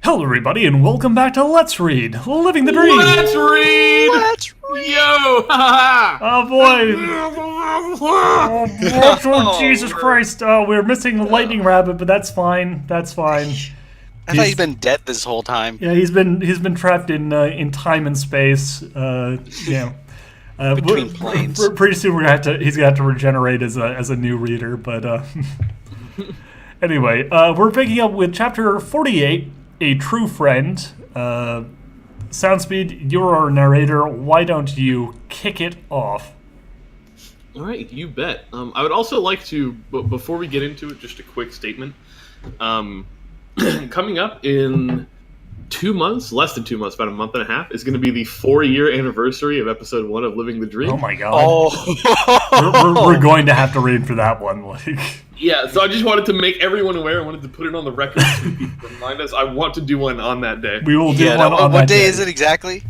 Hello, everybody, and welcome back to Let's Read, Living the Dream. Let's read! Yo! Oh boy! Oh, Jesus Christ! Oh, we're missing the lightning rabbit, but that's fine. That's fine. I thought he'd been dead this whole time. Yeah, he's been trapped in time and space. Between planes. Pretty soon he's gonna have to regenerate as a new reader. But anyway, we're picking up with chapter 48. A True Friend. Soundspeed, you're our narrator. Why don't you kick it off? All right, you bet. I would also like to, before we get into it, just a quick statement. Coming up in 2 months, less than 2 months, about a month and a half, is going to be the 4-year anniversary of episode 1 of Living the Dream. Oh my god. Oh. We're going to have to read for that one. Yeah, so I just wanted to make everyone aware. I wanted to put it on the record so people remind us. I want to do one on that day. We will do one on that day. What day is it exactly?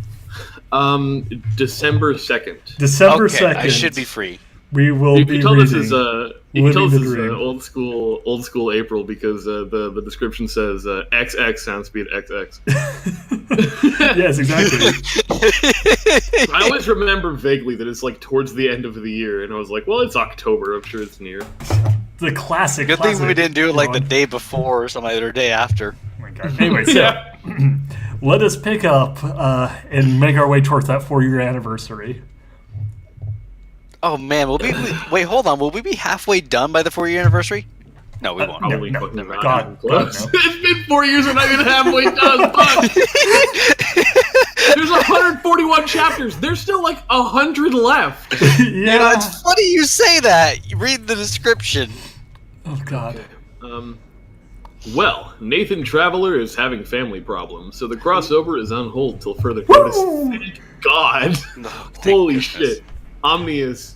December 2nd. December Okay, 2nd. I should be free. We will You be can tell reading. you can tell this is Dream. old school April because the description says XX Soundspeed XX. Yes, exactly. I always remember vaguely that it's like towards the end of the year, and I was like, well, it's October. I'm sure it's near. The classic. Good thing we classic didn't do it like the one. day before or something, or the day after. Oh my god. Anyway, so let us pick up and make our way towards that 4-year anniversary. Oh man, wait, hold on. Will we be halfway done by the 4-year anniversary? No, we won't. Probably no, fucking no, not God, even close. God, no. It's been 4 years and not even halfway done. Fuck. There's 141 chapters. There's still like 100 left. Yeah. You know, it's funny you say that. You read the description. Oh god. Well, Nathan Traveler is having family problems, so the crossover is on hold till further notice. Thank God. Oh, thank Holy goodness. shit. Omnius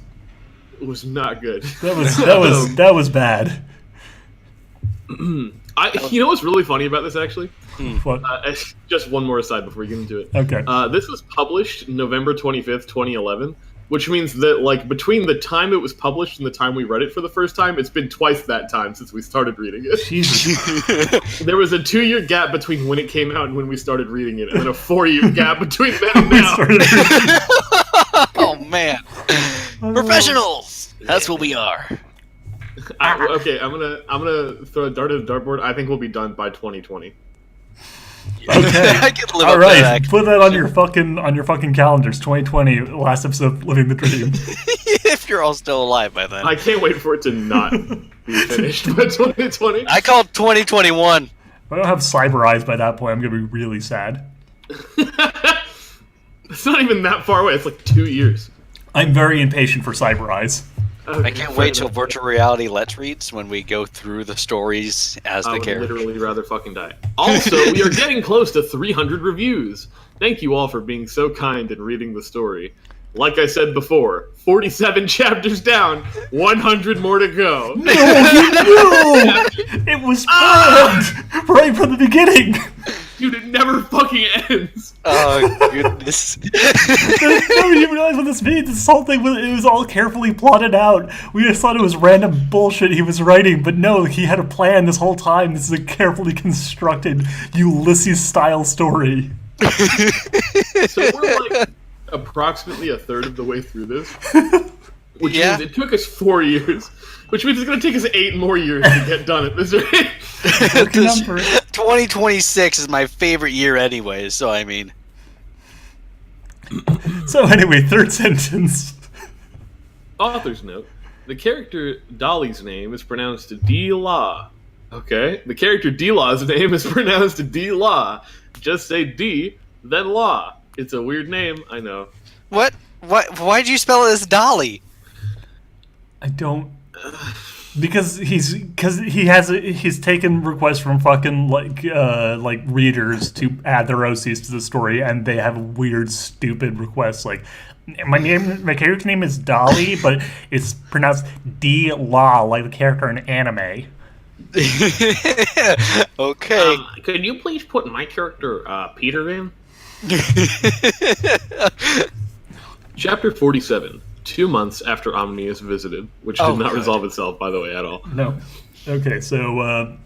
was not good. That was bad. You know what's really funny about this, actually? What? Just one more aside before we get into it. Okay. This was published November 25th, 2011, which means that, like, between the time it was published and the time we read it for the first time, it's been twice that time since we started reading it. Jesus. There was a 2-year gap between when it came out and when we started reading it, and then a 4-year gap between then and now. Oh man, professionals. That's what we are. Okay, I'm gonna throw a dart at the dartboard. I think we'll be done by 2020. Okay. I can live All up to right. that. Put that on your fucking calendars. 2020, last episode of Living the Dream. If you're all still alive by then. I can't wait for it to not be finished by 2020. I called 2021. If I don't have cyber eyes by that point, I'm gonna be really sad. It's not even that far away. It's like 2 years. I'm very impatient for cyber eyes. I can't wait till virtual reality Let's Reads when we go through the stories as I the would characters. literally rather fucking die. Also, we are getting close to 300 reviews. Thank you all for being so kind and reading the story. Like I said before, 47 chapters down, 100 more to go. No, it was planned right from the beginning. Dude, it never fucking ends. Oh goodness! Nobody even realized what this means. This whole thing was all carefully plotted out. We just thought it was random bullshit he was writing, but no, he had a plan this whole time. This is a carefully constructed Ulysses-style story. So we're like approximately a third of the way through this. Which means it took us 4 years. Which means it's going to take us 8 more years to get done at this rate. This number. 2026 is my favorite year anyway, so I mean... So anyway, third sentence. Author's note. The character Dolly's name is pronounced D-Law. Okay? The character D-Law's name is pronounced D-Law. Just say D, then Law. It's a weird name, I know. What? Why'd you spell it as Dolly? I don't... Because he's taken requests from fucking like readers to add their OCs to the story, and they have weird, stupid requests like, my character name is Dolly, but it's pronounced D-Law, like the character in anime. Okay. Could you please put my character Peter in? Chapter 47. 2 months after Omnius visited, which did not resolve itself, by the way, at all. No. Okay, so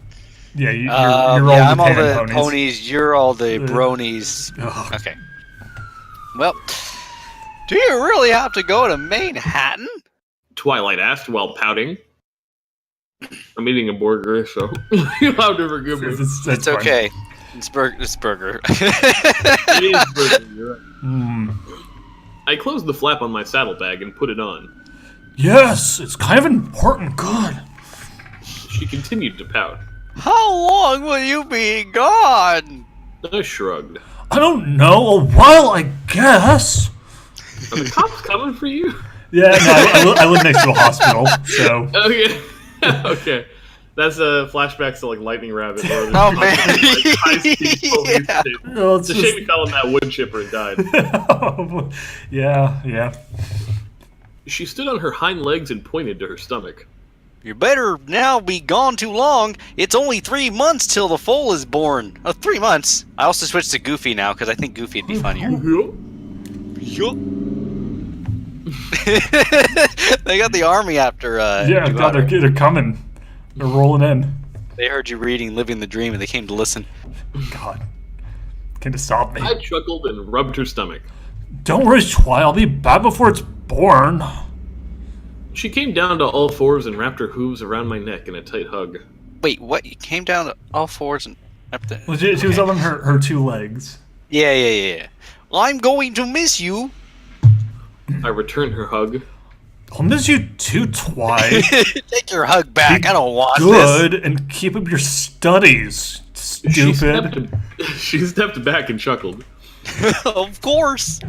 Yeah, you're all the I'm all tandem the ponies. You're all the bronies. Ugh. Okay. Well, do you really have to go to Manhattan? Twilight asked while pouting. I'm eating a burger, so you're allowed to forgive me. It's It's fine. okay. It's burger. It is burger, you're right. Mm. I closed the flap on my saddlebag and put it on. Yes, it's kind of important. God. She continued to pout. How long will you be gone? I shrugged. I don't know. A while, I guess. Are the cops coming for you? Yeah, no, I live next to a hospital, so. Okay. Okay. That's flashbacks to like Lightning Rabbit. Or Oh, man. Yeah. No, It's a shame we call him that wood chipper and died. yeah. She stood on her hind legs and pointed to her stomach. You better now be gone too long. It's only 3 months till the foal is born. 3 months. I also switched to Goofy now because I think Goofy would be funnier. Yup. They got the army after. Yeah, God, Jihad. they're coming. They're rolling in. They heard you reading "Living the Dream" and they came to listen. God. Can't stop me. I chuckled and rubbed her stomach. Don't worry, Twi. I'll be back before it's born. She came down to all fours and wrapped her hooves around my neck in a tight hug. Wait, what? You came down to all fours and up the... Well, she was up on her 2 legs. Yeah. I'm going to miss you. I returned her hug. I'll miss you too, Twi. Take your hug back. Be I don't want Good, and keep up your studies, stupid. She stepped back and chuckled. this. Of course.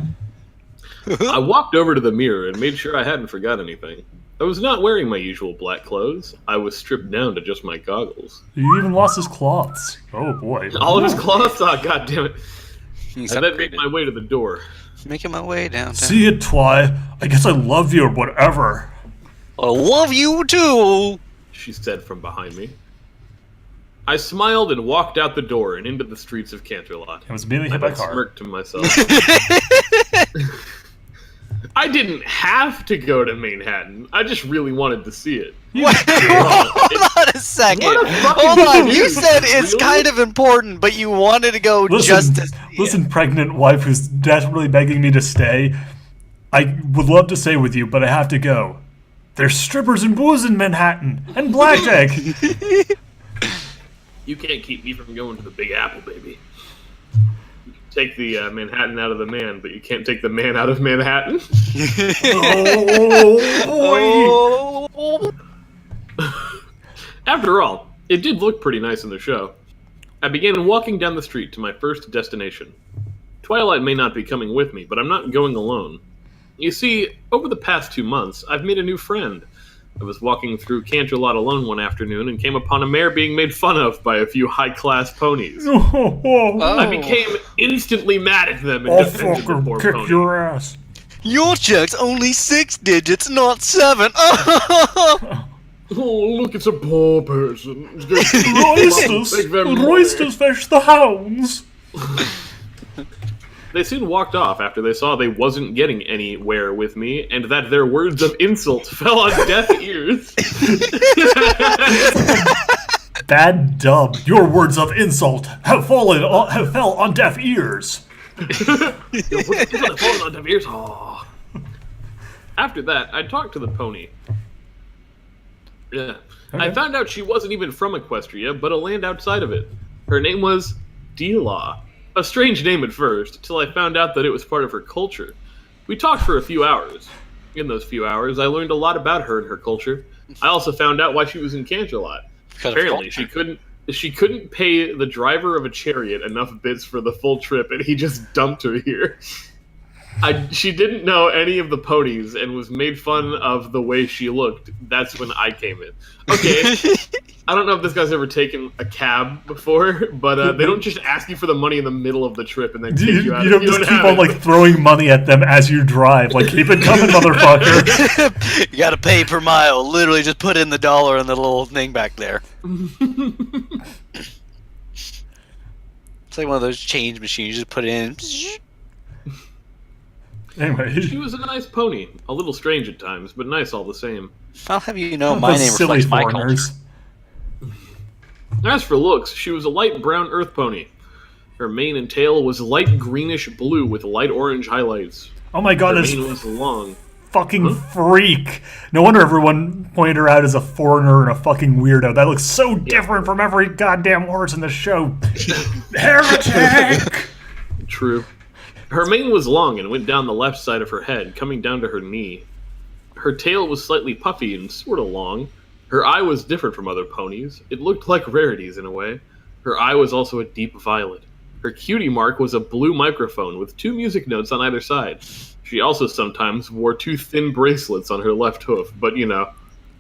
I walked over to the mirror and made sure I hadn't forgot anything. I was not wearing my usual black clothes. I was stripped down to just my goggles. You even lost his cloths. Oh boy. All of his clothes? Oh, God damn it. He's I then made upgraded. my way to the door. Making my way downtown. See you, Twi. I guess I love you or whatever. I love you too. She said from behind me. I smiled and walked out the door and into the streets of Canterlot. I was immediately I hit by a then car. smirked to myself. I didn't have to go to Manhattan. I just really wanted to see it. Hold on a second. What a fucking Hold on. You dude. said it's Really? kind of important, but you wanted to go just to see it. Listen, pregnant wife who's desperately begging me to stay. I would love to stay with you, but I have to go. There's strippers and booze in Manhattan, and blackjack. You can't keep me from going to the Big Apple, baby. You can take the Manhattan out of the man, but you can't take the man out of Manhattan. Oh, boy. Oh. After all, it did look pretty nice in the show. I began walking down the street to my first destination. Twilight may not be coming with me, but I'm not going alone. You see, over the past 2 months, I've made a new friend. I was walking through Canterlot alone one afternoon and came upon a mare being made fun of by a few high-class ponies. Oh. I became instantly mad at them and I'll defended the poor fucking kick pony. your ass. Your check's only 6 digits, not 7. Oh, look, it's a poor person. Roysters! Thank you very much. Roysters fetch the hounds! They soon walked off after they saw they wasn't getting anywhere with me, and that their words of insult fell on deaf ears. Bad dub. Your words of insult have fell on deaf ears. Your words have fallen on deaf ears. Aw. After that, I talked to the pony. Yeah. I Okay. found out she wasn't even from Equestria, but a land outside of it. Her name was Dila. A strange name at first, till I found out that it was part of her culture. We talked for a few hours. In those few hours, I learned a lot about her and her culture. I also found out why she was in Canterlot. Apparently, she couldn't pay the driver of a chariot enough bits for the full trip, and he just dumped her here. She didn't know any of the ponies and was made fun of the way she looked. That's when I came in. Okay, I don't know if this guy's ever taken a cab before, but they don't just ask you for the money in the middle of the trip and then kick you out. You don't if you just don't keep have on it. like throwing money at them as you drive. Like, keep it coming, motherfucker. You gotta pay per mile. Literally, just put in the dollar in the little thing back there. It's like one of those change machines. You just put it in. Anyway, She was a nice pony, a little strange at times, but nice all the same. I'll have you know, my those name silly reflects my culture. foreigners. As for looks, she was a light brown earth pony. Her mane and tail was light greenish blue with light orange highlights. Oh my god, Her this mane was long. fucking freak. No wonder everyone pointed her out as a foreigner and a fucking weirdo. That looks so different from every goddamn horse in the show. Heretic! True. Her mane was long and went down the left side of her head, coming down to her knee. Her tail was slightly puffy and sort of long. Her eye was different from other ponies. It looked like Rarity's in a way. Her eye was also a deep violet. Her cutie mark was a blue microphone with 2 music notes on either side. She also sometimes wore 2 thin bracelets on her left hoof, but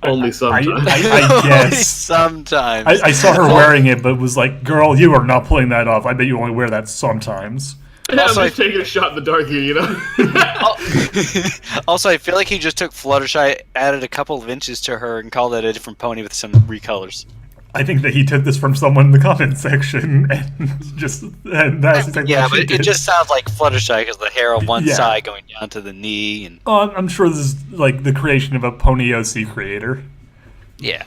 only sometimes. I Only guess. sometimes. I saw her wearing it, but was like, girl, you are not pulling that off. I bet you only wear that sometimes. Yeah, Also, I'm just taking a shot in the dark here, Also, I feel like he just took Fluttershy, added a couple of inches to her, and called it a different pony with some recolors. I think that he took this from someone in the comment section and that's exactly Yeah, what she but it did. just sounds like Fluttershy because the hair on one Yeah. side going down to the knee, and Oh, I'm sure this is like the creation of a Pony OC creator. yeah.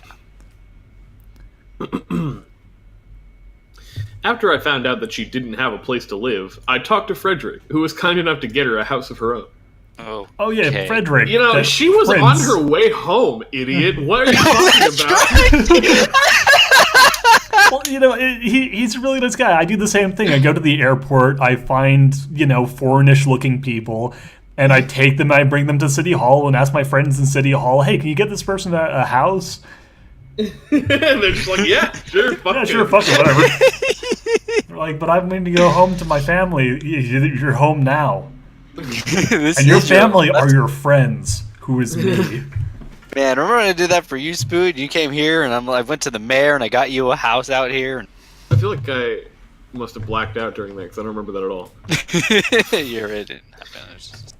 After I found out that she didn't have a place to live, I talked to Frederick, who was kind enough to get her a house of her own. Oh yeah, Okay. Frederick. You know, that she was prince. on her way home, idiot. What are you talking about? Well, he's a really nice guy. I do the same thing. I go to the airport. I find foreignish looking people, and I take them. I bring them to City Hall and ask my friends in City Hall, "Hey, can you get this person a house?" And they're just like, yeah, sure, fuck Yeah, it. sure, fuck it, whatever. They're like, but I'm going to go home to my family. You're home now, and your family are your friends. Who is me? Man, remember when I did that for you, Spood? You came here, and I went to the mayor, and I got you a house out here. I feel like I must have blacked out during that because I don't remember that at all. You're it. Didn't happen. It was just-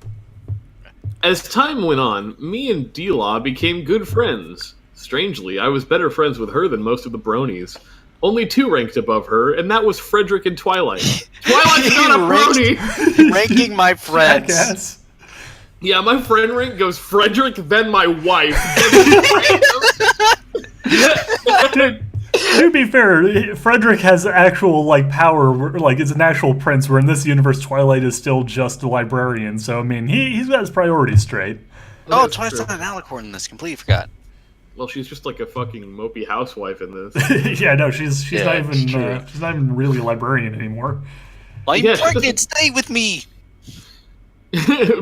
As time went on, me and D-Law became good friends. Strangely, I was better friends with her than most of the bronies. Only 2 ranked above her, and that was Frederick and Twilight. Twilight's not a brony! Ranking my friends. Jackass. Yeah, my friend rank goes Frederick, then my wife. Dude, to be fair, Frederick has actual power. Is an actual prince. Where in this universe, Twilight is still just a librarian. So I mean, he's got his priorities straight. Oh, That's Twilight's true. not an alicorn in this. Completely forgot. Well, she's just like a fucking mopey housewife in this. Yeah, no, she's Yeah, not it's even true. she's not even really a librarian anymore. I'm Yeah, she pregnant. Stay with me.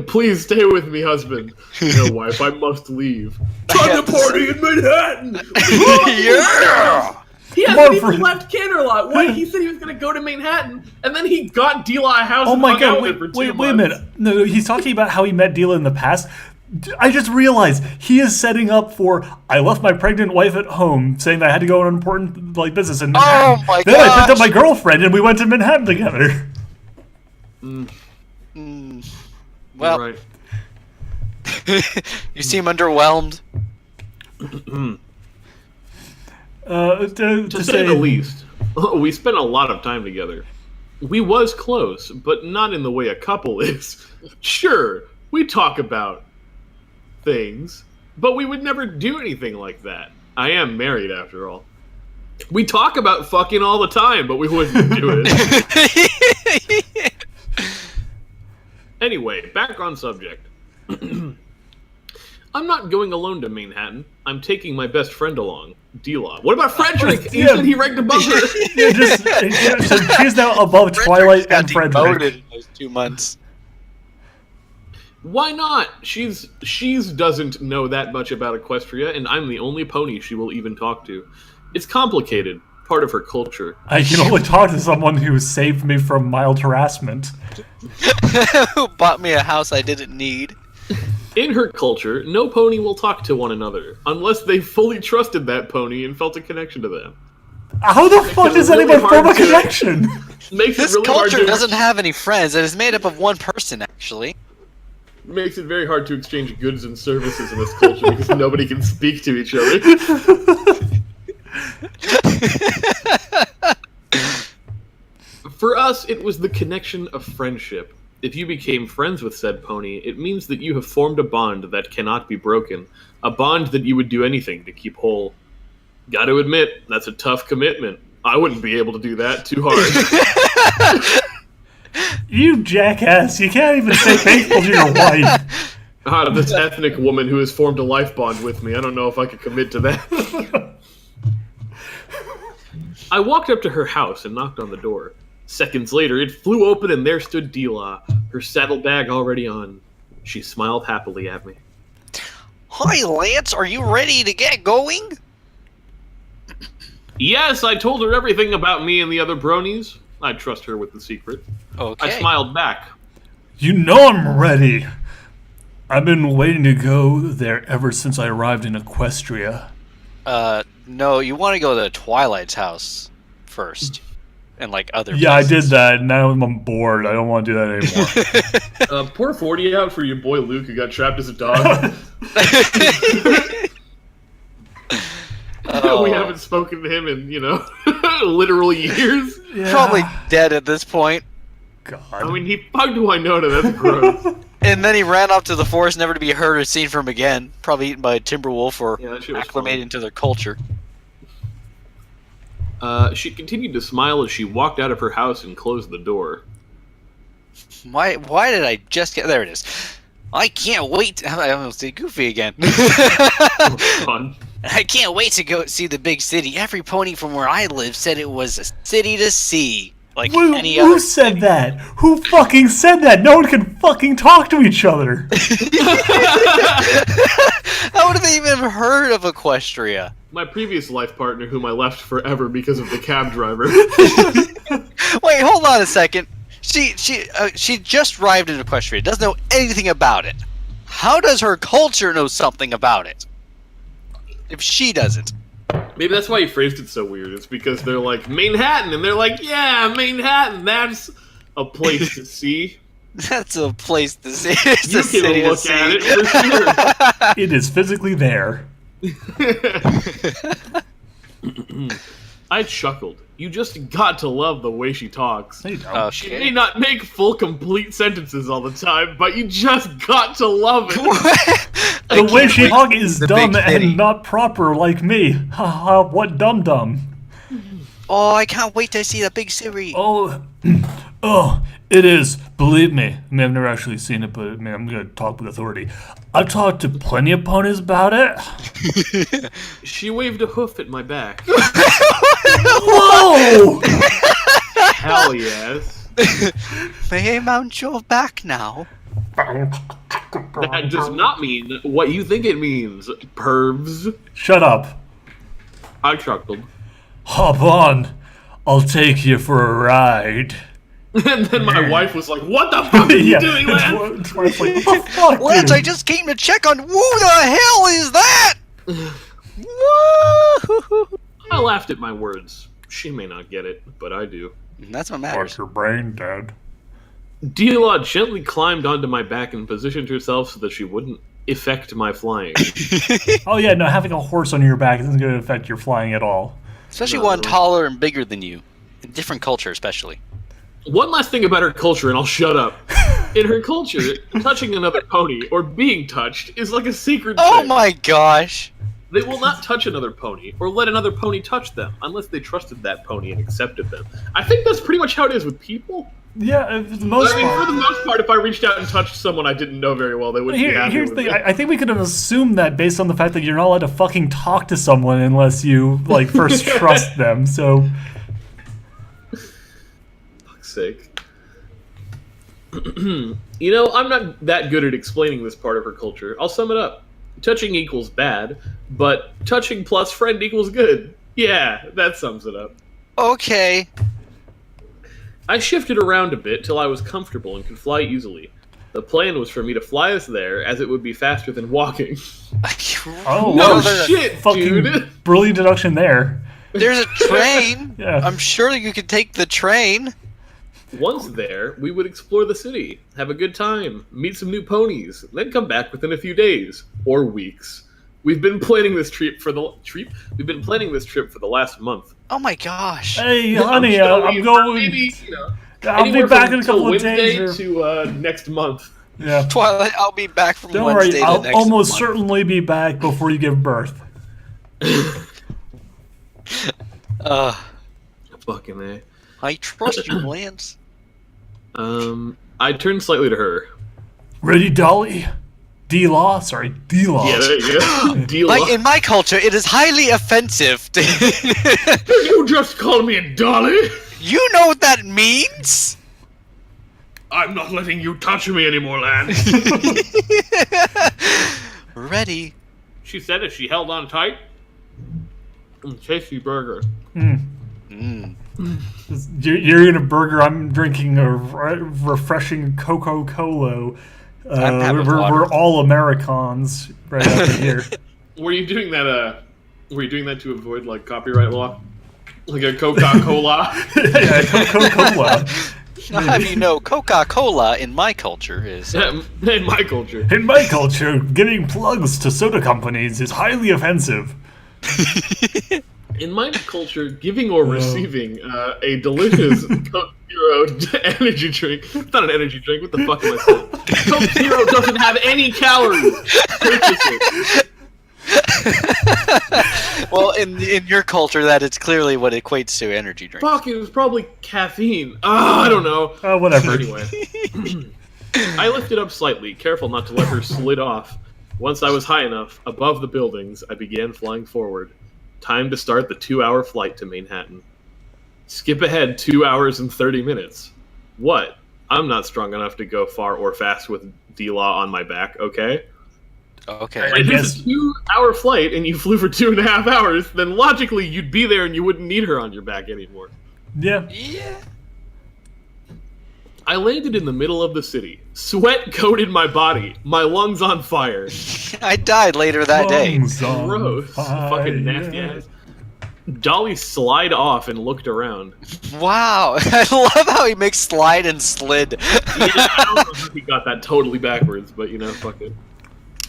Please stay with me, husband. No, wife, I must leave. Time to party in Manhattan! Yeah. He Come hasn't on, even Fred. left Canterlot. What? He said he was going to go to Manhattan, and then he got D-Law a house Oh and my hung god! out with her for 2 Wait a months. minute! No, he's talking about how he met Dila in the past. I just realized he is setting up for. I left my pregnant wife at home, saying that I had to go on an important business in Manhattan. Oh my Then I picked up gosh. my girlfriend and we went to Manhattan together. Well, Right. you seem underwhelmed. To To say the least, we spent a lot of time together. We was close, but not in the way a couple is. Sure, we talk about things, but we would never do anything like that. I am married, after all. We talk about fucking all the time, but we wouldn't do it. Anyway, back on subject. I'm not going alone to Manhattan. I'm taking my best friend along, D-Law. What about Frederick? He Yeah. said he ranked above her. So she's now above Twilight and got Frederick. demoted in those 2 months. Why not? She's doesn't know that much about Equestria, and I'm the only pony she will even talk to. It's complicated, part of her culture. I can only talk to someone who saved me from mild harassment. Who bought me a house I didn't need? In her culture, no pony will talk to one another unless they fully trusted that pony and felt a connection to them. How the fuck it does really anyone form a hard to- connection? Makes This it really hard culture to doesn't have any friends. It is made up of one person, actually. makes it very hard to exchange goods and services in this culture because nobody can speak to each other. For us, it was the connection of friendship. If you became friends with said pony, it means that you have formed a bond that cannot be broken, a bond that you would do anything to keep whole. Got to admit, that's a tough commitment. I wouldn't be able to do that. Too hard. You jackass! You can't even stay faithful to your wife. Out of this ethnic woman who has formed a life bond with me, I don't know if I could commit to that. I walked up to her house and knocked on the door. Seconds later, it flew open and there stood Dila, her saddlebag already on. She smiled happily at me. Hi, Lance. Are you ready to get going? Yes, I told her everything about me and the other bronies. I trust her with the secret. Okay. I smiled back. You know I'm ready. I've been waiting to go there ever since I arrived in Equestria. No, you want to go to Twilight's house first. And, like, other Yeah, I did places. that. Now I'm bored. I don't want to do that anymore. Pour 40 out for your boy Luke who got trapped as a dog. Oh. We haven't spoken to him in, literal years. Yeah. Probably dead at this point. God. I mean, he fucked Winona, that's gross. And then he ran off to the forest, never to be heard or seen from again. Probably eaten by a timber wolf or Yeah, that shit was acclimated fun. into their culture. She continued to smile as she walked out of her house and closed the door. Why did I just get... There it is. I can't wait... I almost did Goofy again. Fun. I can't wait to go see the big city. Every pony from where I live said it was a city to see. Like any Who other... said that? Who fucking said that? No one can fucking talk to each other. How would have they even heard of Equestria? My previous life partner, whom I left forever because of the cab driver. Wait, hold on a second. She just arrived in Equestria. Doesn't know anything about it. How does her culture know something about it? If she doesn't. Maybe that's why he phrased it so weird. It's because they're like, Manhattan, and they're like, yeah, Manhattan, that's a place to see. That's a place to see. It's You a city can to look see. at it for sure. It is physically there. I chuckled. You just got to love the way she talks. No, you don't. She Okay. may not make full, complete sentences all the time, but you just got to love it. I The way can't she wait talks to is see the big dumb city. and not proper like me. Haha, what dum-dum. Oh, I can't wait to see the big city. Oh, it is. Believe me. I mean, I've never actually seen it, but I mean, I'm going to talk with authority. I've talked to plenty of ponies about it. She waved a hoof at my back. Whoa! Hell yes. May I mount your back now? That does not mean what you think it means, pervs. Shut up. I chuckled. Hop on. I'll take you for a ride. And then my wife was like, what the fuck are you doing, Lance? It's like, what the fuck, Lance, dude? I just came to check on... Who the hell is that? Woo! I laughed at my words. She may not get it, but I do. That's what Fuck matters. your brain, Dad. Dila gently climbed onto my back and positioned herself so that she wouldn't affect my flying. Oh yeah, no, having a horse on your back isn't going to affect your flying at all. Especially No. one taller and bigger than you. In different culture, especially. One last thing about her culture, and I'll shut up. In her culture, touching another pony or being touched is like a secret Oh thing. my gosh! They will not touch another pony or let another pony touch them unless they trusted that pony and accepted them. I think that's pretty much how it is with people. Yeah, for the most I mean, for part. the most part, if I reached out and touched someone I didn't know very well, they wouldn't be happy Here's with the thing. me. I think we could have assumed that based on the fact that you're not allowed to fucking talk to someone unless you like first trust them. So Fuck's sake. You know, I'm not that good at explaining this part of her culture. I'll sum it up. Touching equals bad, but touching plus friend equals good. Yeah, that sums it up. Okay. I shifted around a bit till I was comfortable and could fly easily. The plan was for me to fly us there, as it would be faster than walking. oh No there's a- shit, fucking dude! brilliant deduction there. There's a train. Yeah. I'm sure you could take the train. Once there, we would explore the city, have a good time, meet some new ponies, then come back within a few days or weeks. We've been planning this trip for the last month. Oh my gosh. Hey, honey, So I'm we- going. Maybe, I'll be anywhere back from in a couple of Wednesday days. Or, to next month. yeah. Twilight, I'll be back from Don't Wednesday worry, to I'll next almost month. certainly be back before you give birth. Fucking A. I trust you, Lance. I turned slightly to her. Ready, Dolly? D-Law? Sorry, D-Law. Yeah, there you go. Deal. Like, in my culture, it is highly offensive to... You just called me a dolly? You know what that means? I'm not letting you touch me anymore, Lance. Ready. She said as she held on tight. Tasty burger. You're eating a burger. I'm drinking a refreshing Coca-Cola. I'm having water. We're all Americans right over here. Were you doing that? Were you doing that to avoid like copyright law, like a Coca-Cola? Yeah, Coca-Cola. Now, have you know, Coca-Cola in my culture is... In my culture. In my culture, giving plugs to soda companies is highly offensive. In my culture, giving or receiving a delicious Coke Zero energy drink. It's not an energy drink. What the fuck am I saying? Coke Zero doesn't have any calories. Purchase it. Well, in your culture, that is clearly what equates to energy drink. Fuck, it was probably caffeine. I don't know. Whatever. Anyway. I lifted up slightly, careful not to let her slid off. Once I was high enough, above the buildings, I began flying forward. Time to start the 2-hour flight to Manhattan. Skip ahead 2 hours and 30 minutes. What? I'm not strong enough to go far or fast with D-Law on my back, okay? Okay. If it's a 2-hour flight and you flew for 2.5 hours, then logically you'd be there and you wouldn't need her on your back anymore. Yeah. Yeah. I landed in the middle of the city. Sweat coated my body. My lungs on fire. I died later that day. Lungs on Gross. fire. Fucking nasty ass. Dolly slid off and looked around. Wow. I love how he makes slide and slid. Yeah, I don't know if he got that totally backwards, but you know, fuck it.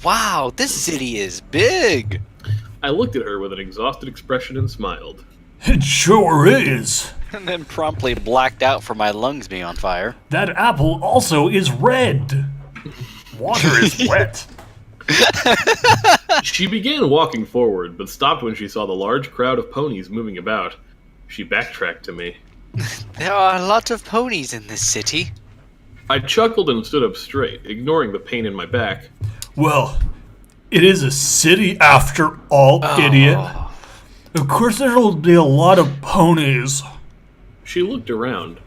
Wow, this city is big. I looked at her with an exhausted expression and smiled. It sure is. And then promptly blacked out for my lungs being on fire. That apple also is red. Water is wet. She began walking forward, but stopped when she saw the large crowd of ponies moving about. She backtracked to me. There are a lot of ponies in this city. I chuckled and stood up straight, ignoring the pain in my back. Well, it is a city after all, idiot. Of course there'll be a lot of ponies. She looked around.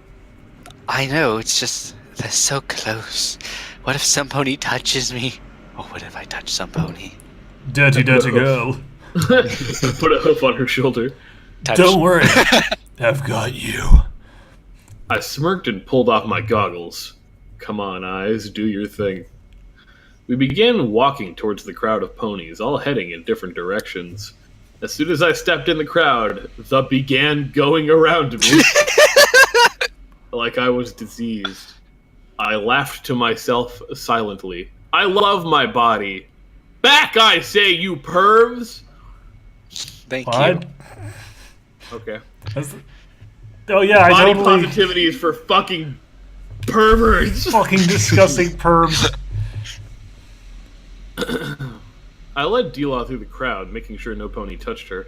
I know, it's just, they're so close. What if some pony touches me? Or what if I touch some pony? Dirty, dirty girl. Put a hoof on her shoulder. Touch. Don't worry. I've got you. I smirked and pulled off my goggles. Come on, eyes, do your thing. We began walking towards the crowd of ponies, all heading in different directions. As soon as I stepped in the crowd, the began going around me. Like I was diseased. I laughed to myself silently. I love my body. Back, I say, you pervs! Thank What? you. Okay. Oh yeah, I Body totally positivity is for fucking perverts! fucking disgusting pervs. I led D-Law through the crowd, making sure no pony touched her.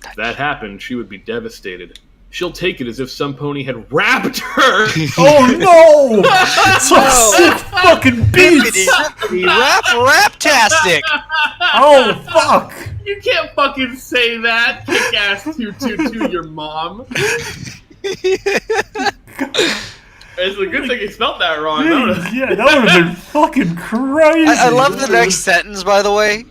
If that happened, she would be devastated. She'll take it as if some pony had wrapped her! Oh no! Some sick fucking beats! Rap-tastic! Oh, fuck! You can't fucking say that, kick-ass to your mom. It's a good thing you spelled that wrong. Yeah, that would have been fucking crazy. I love the next sentence, by the way,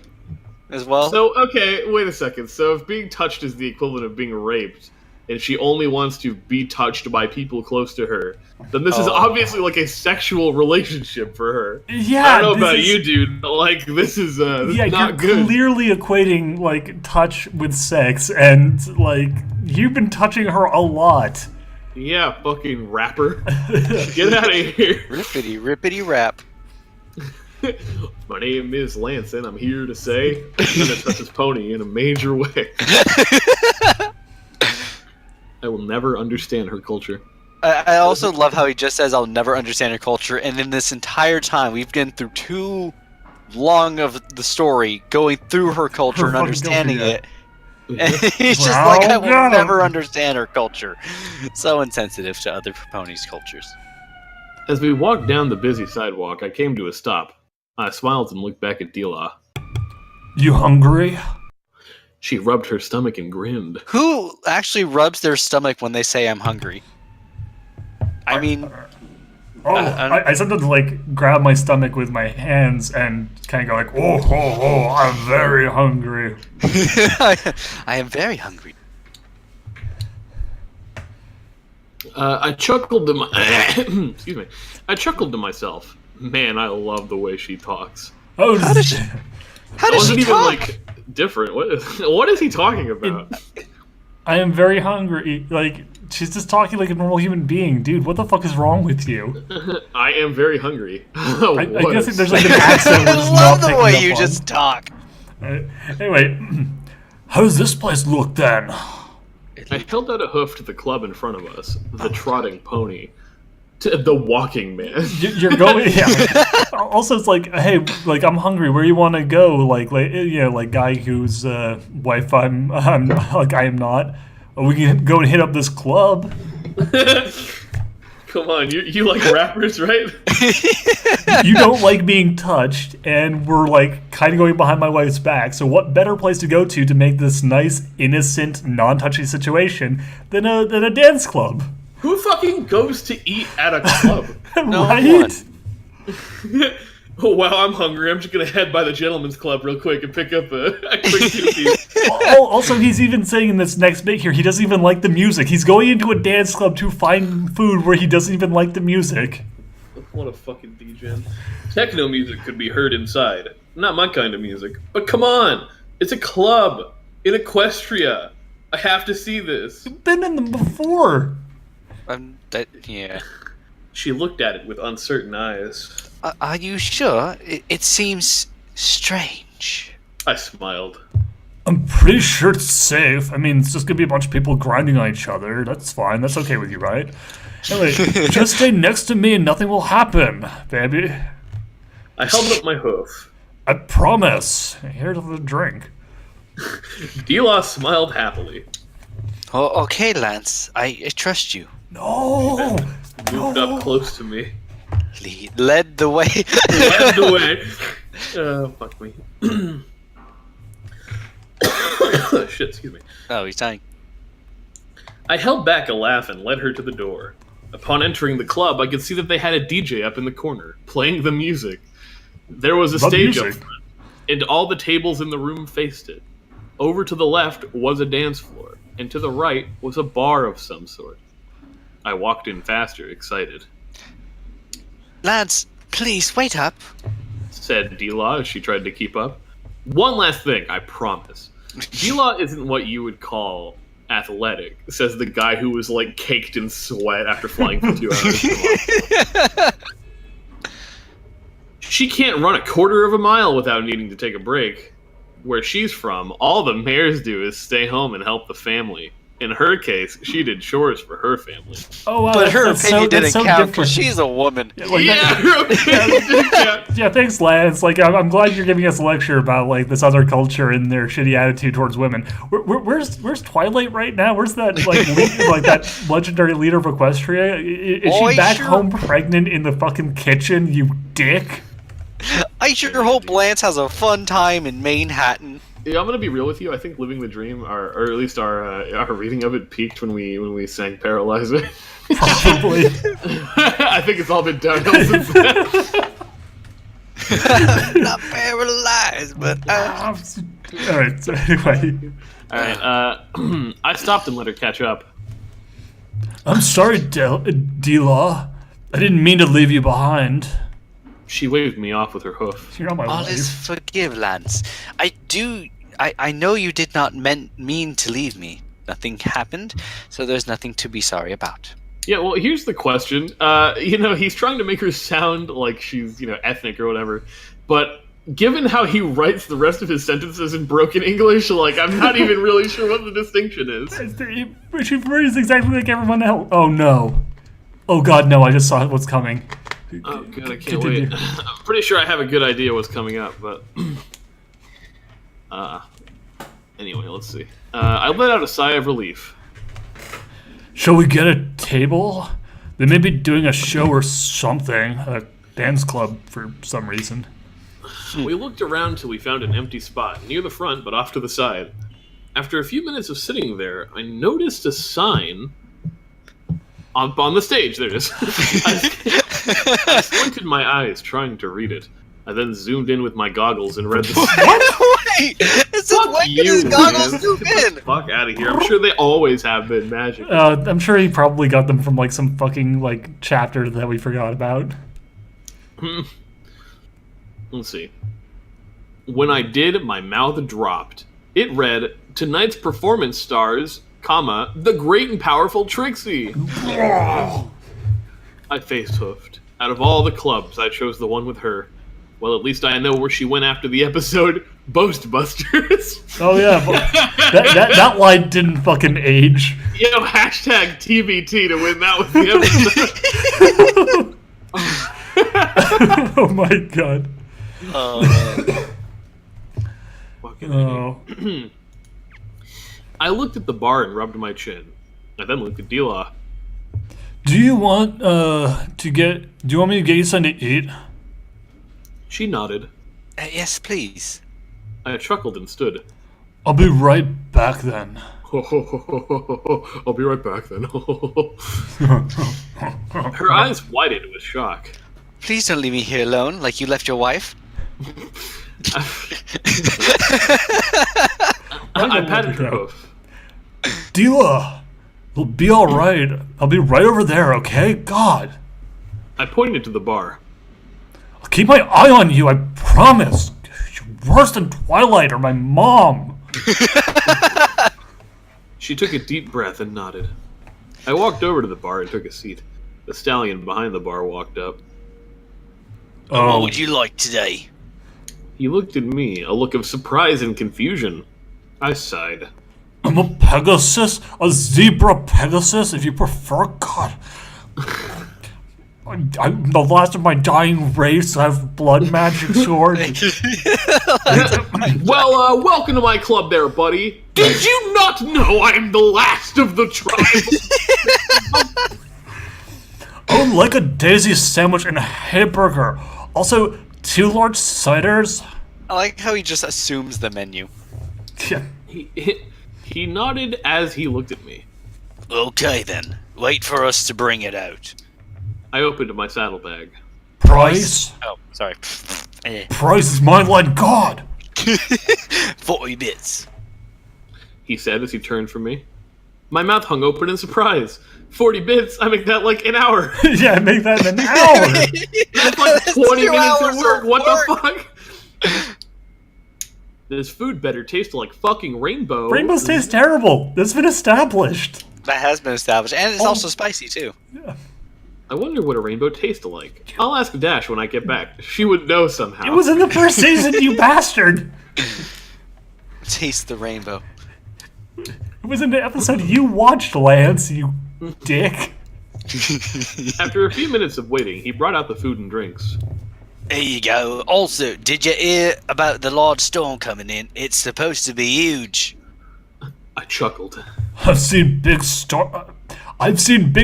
as well. So, okay, wait a second. So if being touched is the equivalent of being raped, and she only wants to be touched by people close to her, then this is obviously like a sexual relationship for her. Yeah, I don't know about you, dude, but like, this is not you're good. clearly equating, like, touch with sex, and, like, you've been touching her a lot. Yeah, fucking rapper. Get out of here. Rippity rap. My name is Lance, and I'm here to say I'm gonna touch this pony in a major way. I will never understand her culture. I also love how he just says, I'll never understand her culture, and in this entire time, we've been through too long of the story, going through her culture and fucking understanding culture, yeah. it, He's just Well, like, I will God. never understand her culture. So insensitive to other ponies' cultures. As we walked down the busy sidewalk, I came to a stop. I smiled and looked back at Dila. You hungry? She rubbed her stomach and grinned. Who actually rubs their stomach when they say I'm hungry? I mean, Oh, I sometimes like grab my stomach with my hands and kind of go like, oh, I'm very hungry. I am very hungry. I chuckled to my excuse me. I chuckled to myself. Man, I love the way she talks. Oh, How does she It wasn't even talk? like different. What is he talking about? I am very hungry. Like, she's just talking like a normal human being. Dude, what the fuck is wrong with you? I am very hungry. I guess there's like an accent we're I just love not the picking way up you on. just talk. Anyway, how does this place look then? I held out a hoof to the club in front of us, the trotting pony, to the walking man. You're going. Yeah. Also, it's like, hey, like I'm hungry. Where you want to go? Like guy whose wife I'm like I am not. We can go and hit up this club. Come on, you like rappers, right? You don't like being touched, and we're like kind of going behind my wife's back. So, what better place to go to make this nice, innocent, non-touchy situation than a dance club? Who fucking goes to eat at a club? No Right? one. Oh wow, I'm hungry. I'm just gonna head by the gentleman's club real quick and pick up a quick two-piece. Also, he's even saying in this next bit here, he doesn't even like the music. He's going into a dance club to find food where he doesn't even like the music. What a fucking degen. Techno music could be heard inside. Not my kind of music. But come on! It's a club! In Equestria! I have to see this! Been in them before. Yeah. She looked at it with uncertain eyes. Are you sure? It seems strange. I smiled. I'm pretty sure it's safe. I mean, it's just gonna be a bunch of people grinding on each other. That's fine. That's okay with you, right? Anyway, just stay next to me and nothing will happen, baby. I held up my hoof. I promise. Here's the drink. Dila smiled happily. Oh, okay, Lance. I trust you. No. Moved up close to me. Led the way. Led the way. Fuck me. Shit, excuse me. Oh, he's dying. I held back a laugh and led her to the door. Upon entering the club, I could see that they had a DJ up in the corner, playing the music. There was a The stage up music? front, and all the tables in the room faced it. Over to the left was a dance floor, and to the right was a bar of some sort. I walked in faster, excited. Lance, please wait up. Said Dila as she tried to keep up. One last thing, I promise. Dila isn't what you would call athletic, says the guy who was like caked in sweat after flying for 2 hours. She can't run a quarter of a mile without needing to take a break. Where she's from, all the mayors do is stay home and help the family. In her case, she did chores for her family. Oh, wow, But her that's opinion that's didn't count different. because she's a woman. Like, Yeah, her opinion did count. Yeah, thanks, Lance. Like, I'm glad you're giving us a lecture about like this other culture and their shitty attitude towards women. Where's Twilight right now? Where's that like that legendary leader of Equestria? Is Oh, she back sure. home pregnant in the fucking kitchen? You dick. I sure hope Lance has a fun time in Manhattan. Yeah, I'm gonna be real with you. I think "Living the Dream," or at least our reading of it, peaked when we sang "Paralyzer." Probably. I think it's all been downhill since then. Not paralyzed, but All right. So anyway, All right, I stopped and let her catch up. I'm sorry, D-Law. I didn't mean to leave you behind. She waved me off with her hoof. You're not my all wife. is forgive, Lance. I know you did not mean to leave me. Nothing happened, so there's nothing to be sorry about. Yeah, well, here's the question. He's trying to make her sound like she's, ethnic or whatever, but given how he writes the rest of his sentences in broken English, like, I'm not even really sure what the distinction is. She breathes exactly like everyone else. Oh no. Oh god, no, I just saw what's coming. Oh, God, I can't Continue. wait. I'm pretty sure I have a good idea what's coming up, but... Anyway, let's see. I let out a sigh of relief. Shall we get a table? They may be doing a show or something. A dance club for some reason. We looked around till we found an empty spot, near the front but off to the side. After a few minutes of sitting there, I noticed a sign up on the stage. There it is. I squinted my eyes, trying to read it. I then zoomed in with my goggles and read the Wait! Is it when did his goggles zoom Get in? the fuck out of here. I'm sure they always have been magic. I'm sure he probably got them from like some fucking like chapter that we forgot about. Let's see. When I did, my mouth dropped. It read, "Tonight's performance stars, comma, the great and powerful Trixie." I face-hoofed. Out of all the clubs, I chose the one with her. Well, at least I know where she went after the episode Boastbusters. Oh yeah, but that line didn't fucking age. Yo, hashtag TBT to win that with the episode. Oh my god. Oh, man. Fucking Oh. I looked at the bar and rubbed my chin. I then looked at D-Law. Do you want do you want me to get you something to eat? She nodded. Yes, please. I chuckled and stood. I'll be right back then. I'll be right back then. Her eyes widened with shock. Please don't leave me here alone, like you left your wife. I patted her hoof. Dila, it'll be alright. I'll be right over there, okay? God. I pointed to the bar. I'll keep my eye on you, I promise. You're worse than Twilight or my mom. She took a deep breath and nodded. I walked over to the bar and took a seat. The stallion behind the bar walked up. What would you like today? He looked at me, a look of surprise and confusion. I sighed. I'm a Pegasus, a zebra Pegasus, if you prefer. God. I'm the last of my dying race. I have blood magic sword. Well, welcome to my club there, buddy. Did you not know I'm the last of the tribe? I would like a daisy sandwich and a hamburger. Also, 2 large ciders. I like how he just assumes the menu. Yeah. He nodded as he looked at me. Okay then, wait for us to bring it out. I opened my saddlebag. Price? Oh, sorry. Price is my line, God. 40 bits. He said as he turned from me. My mouth hung open in surprise. 40 bits? I make that like an hour. Yeah, make that in an hour. That's like 20 2 minutes hours of work. of What the work. fuck? This food better taste like fucking rainbow. Rainbows taste terrible. That's been established. That has been established, and it's also spicy too. I wonder what a rainbow tastes like. I'll ask Dash when I get back. She would know somehow. It was in the first season, you bastard. Taste the rainbow. It was in the episode you watched, Lance, you dick. After a few minutes of waiting, he brought out the food and drinks. There you go. Also, did you hear about the large storm coming in? It's supposed to be huge. I chuckled. I've seen big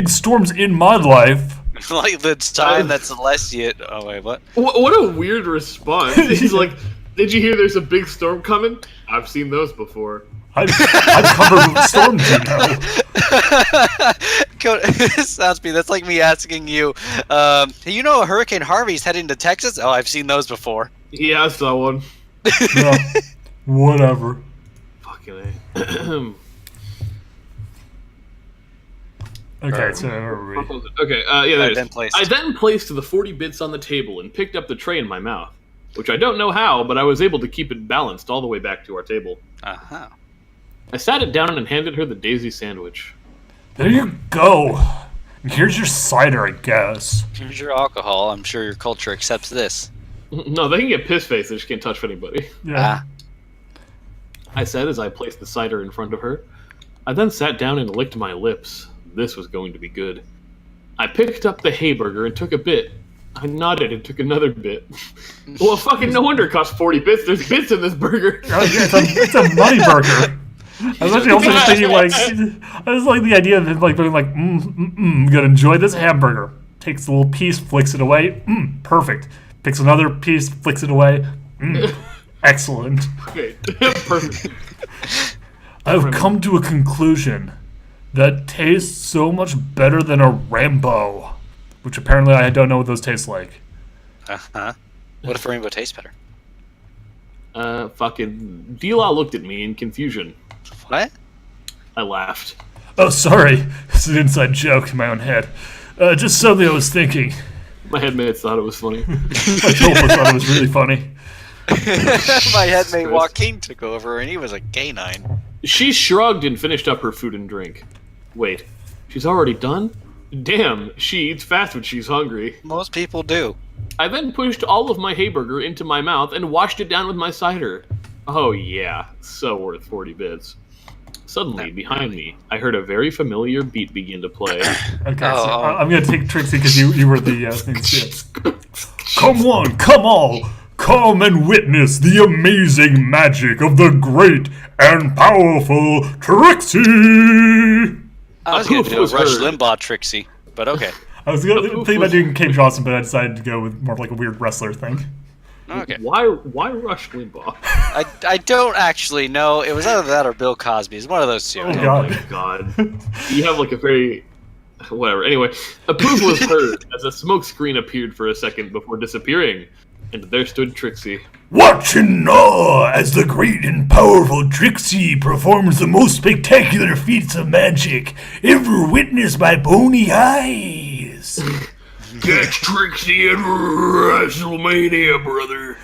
storms in my life. Like the time that Celestia. Oh wait, what? What a weird response. He's like, did you hear there's a big storm coming? I've seen those before. I'm covered with storms, you know. Sounds me. That's like me asking you, you know Hurricane Harvey's heading to Texas? Oh, I've seen those before. Yeah, I saw one. Yeah, whatever. Fucking A. Okay, so where are we? Okay, yeah, there it Then is. placed. I then placed the 40 bits on the table and picked up the tray in my mouth, which I don't know how, but I was able to keep it balanced all the way back to our table. Uh-huh. I sat it down and handed her the daisy sandwich. There you go. Here's your cider, I guess. Here's your alcohol. I'm sure your culture accepts this. No, they can get piss-faced, they just can't touch anybody. Yeah. I said as I placed the cider in front of her. I then sat down and licked my lips. This was going to be good. I picked up the hayburger and took a bit. I nodded and took another bit. Well, fucking no wonder it cost 40 bits. There's bits in this burger. It's a money burger. I was actually also just thinking, like, I was like the idea of him, like, being like, gonna enjoy this hamburger. Takes a little piece, flicks it away. Perfect. Picks another piece, flicks it away. Excellent. Okay, perfect. I've come to a conclusion that tastes so much better than a Rambo, which apparently I don't know what those taste like. Uh-huh. What if a rainbow tastes better? Fucking D-Law looked at me in confusion. What? I laughed. Oh, sorry. It's an inside joke in my own head. Just something I was thinking. My headmates thought it was funny. My girlfriend thought it was really funny. My headmate Joaquin took over, and he was a canine. She shrugged and finished up her food and drink. Wait, she's already done? Damn, she eats fast when she's hungry. Most people do. I then pushed all of my hayburger into my mouth and washed it down with my cider. Oh yeah, so worth 40 bits. Suddenly, behind me, I heard a very familiar beat begin to play. Okay, so I'm gonna take Trixie because you were the thing. Come on, come all, come and witness the amazing magic of the great and powerful Trixie. I was going to do a was Rush heard. Limbaugh Trixie, but okay. I was gonna think about doing Kate Johnson, but I decided to go with more of like a weird wrestler thing. Okay. Why Rush Limbaugh? I don't actually know. It was either that or Bill Cosby. It's one of those two. Oh, Oh God. my god. You have like a very... Whatever. Anyway, a poof was heard as a smoke screen appeared for a second before disappearing. And there stood Trixie. Watch in awe as the great and powerful Trixie performs the most spectacular feats of magic ever witnessed by bony eyes. Catch Trixie at WrestleMania, brother.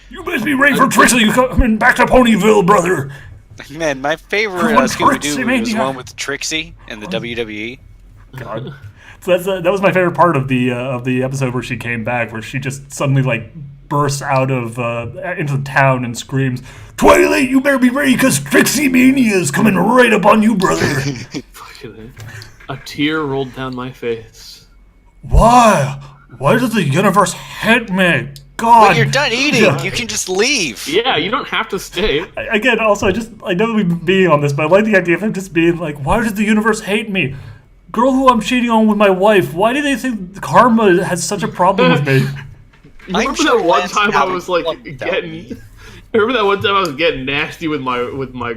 You best be ready for Trixie coming back to Ponyville, brother. Man, my favorite Come on, Scooby-Doo Trixie, movie was the man. one with Trixie and the WWE. God. So that was my favorite part of the episode where she came back, where she just suddenly like bursts out of into the town and screams, "Twilight, you better be ready, because Trixie Mania is coming right up on you, brother." Fucking a tear rolled down my face. Why? Why does the universe hate me? God. When you're done eating, you can just leave. Yeah, you don't have to stay. Again, also, I know we've been being on this, but I like the idea of him just being like, why does the universe hate me? Girl who I'm cheating on with my wife, why do they think karma has such a problem with me? Remember sure that one Lance time I Allen was like loved that getting... movie. Remember that one time I was getting nasty with my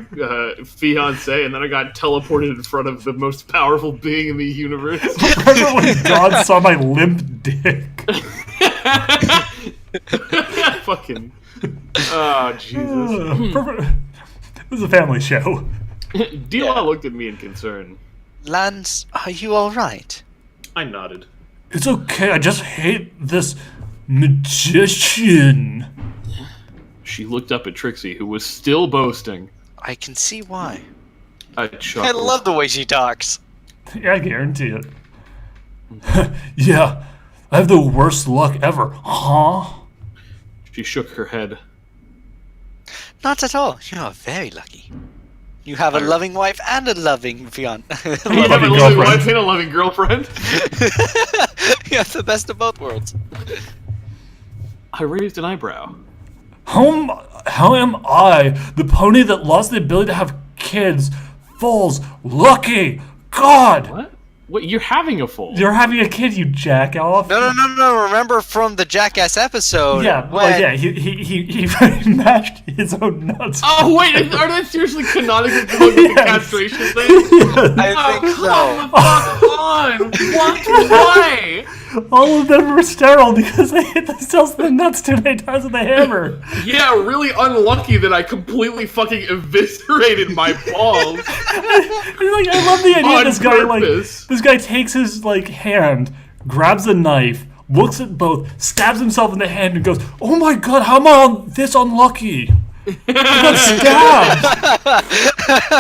fiance, and then I got teleported in front of the most powerful being in the universe? Remember when God saw my limp dick? Fucking... Oh, Jesus. This is a family show. D-Law looked at me in concern. Lance, are you alright? I nodded. It's okay, I just hate this magician. She looked up at Trixie, who was still boasting. I can see why. I I chuckled. love the way she talks. Yeah, I guarantee it. Yeah, I have the worst luck ever. Huh? She shook her head. Not at all. You are very lucky. You have a loving wife and a loving fiance. You have a Loving loving girlfriend. wife and a loving girlfriend? You have the best of both worlds. I raised an eyebrow. How am I, the pony that lost the ability to have kids, falls lucky? God! What? What? You're having a foal? You're having a kid, you jack off. No. Remember from the Jackass episode? Yeah, when... well, yeah, he mashed his own nuts. Oh wait, are they seriously canonical to look at the Yes. castration thing? I think so. Come on! What? Why? All of them were sterile because they hit themselves in the nuts too many times with a hammer. Yeah, really unlucky that I completely fucking eviscerated my balls. Like, I love the idea On this guy, like, purpose. this guy takes his, like, hand, grabs a knife, looks at both, stabs himself in the hand, and goes, "Oh my god, how am I this unlucky?" I got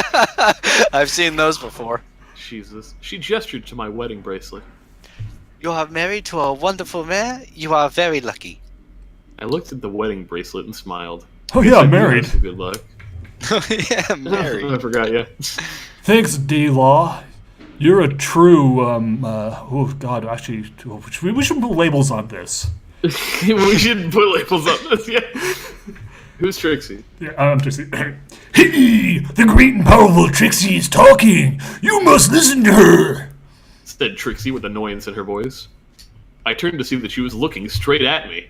stabbed! I've seen those before. Jesus. She gestured to my wedding bracelet. You are married to a wonderful man. You are very lucky. I looked at the wedding bracelet and smiled. Oh yeah, I'm married. Good luck. Yeah, I married. forgot, yeah. Thanks, D-Law. You're a true, oh god, actually, we should put labels on this. We shouldn't put labels on this yet. Who's Trixie? Yeah, I'm Trixie. Hey, the great and powerful Trixie is talking. You must listen to her. Said Trixie with annoyance in her voice. I turned to see that she was looking straight at me.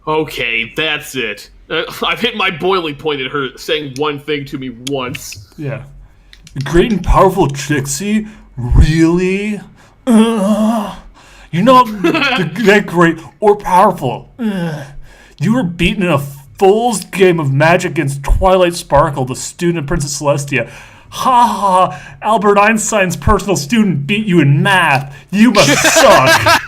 Okay, that's it. I've hit my boiling point at her saying one thing to me once. Yeah. The great and powerful Trixie? Really? You're not that great or powerful. You were beaten in a fool's game of magic against Twilight Sparkle, the student of Princess Celestia. Ha ha! Albert Einstein's personal student beat you in math. You must suck.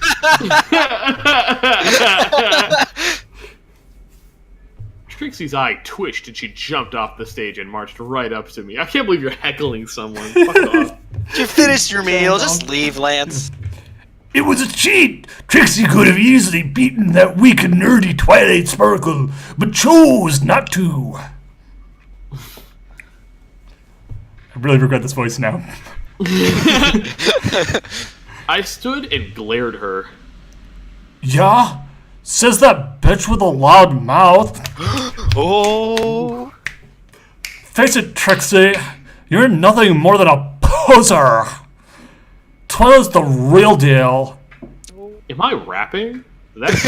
Trixie's eye twitched and she jumped off the stage and marched right up to me. I can't believe you're heckling someone. Fuck off. You finished your meal. Just leave, Lance. It was a cheat! Trixie could have easily beaten that weak and nerdy Twilight Sparkle, but chose not to. I really regret this voice now. I stood and glared at her. Yeah? Says that bitch with a loud mouth. Oh. Face it, Trixie. You're nothing more than a poser. Twilight's the real deal. Am I rapping? That's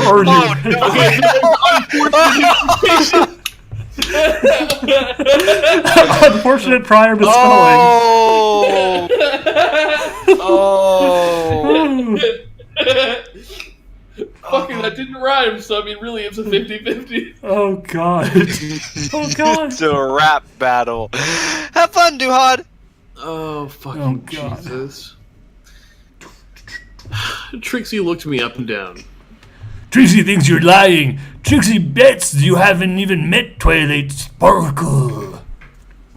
Or you. Unfortunate prior misspelling. Oh. Fucking, that didn't rhyme, so I mean, really, it's a 50-50. Oh god. Oh god. It's a rap battle. Have fun, Duhad. Oh, fucking Oh, God. Jesus. Trixie looked me up and down. Trixie thinks you're lying. Trixie bets you haven't even met Twilight Sparkle.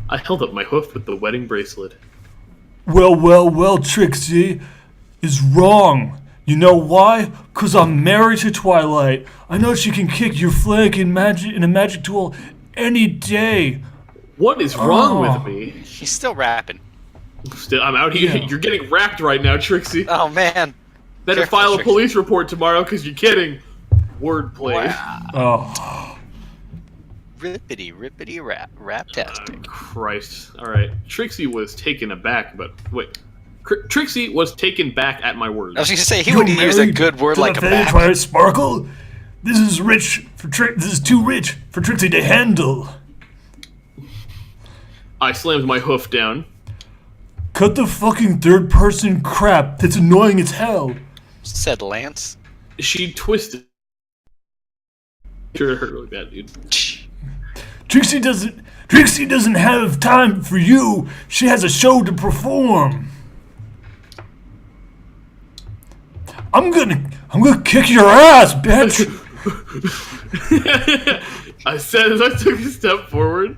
I held up my hoof with the wedding bracelet. Well, Trixie is wrong. You know why? 'Cause I'm married to Twilight. I know she can kick your flank in a magic duel any day. What is wrong Oh. with me? He's still rapping. Still, I'm out here. Yeah. You're getting wrapped right now, Trixie. Oh man. Better Careful, file a Trixie. police report tomorrow, because you're kidding. Wordplay. Wow. Oh. Rippity rap-tastic. Christ. Alright. Trixie was taken aback, but wait. Trixie was taken back at my words. I was gonna say he would use a good word like a back. Twilight Sparkle? This is too rich for Trixie to handle. I slammed my hoof down. Cut the fucking third person crap. That's annoying as hell. Said Lance. She twisted. Sure, it hurt really bad, dude. Trixie doesn't have time for you. She has a show to perform. I'm gonna kick your ass, bitch. I said as I took a step forward.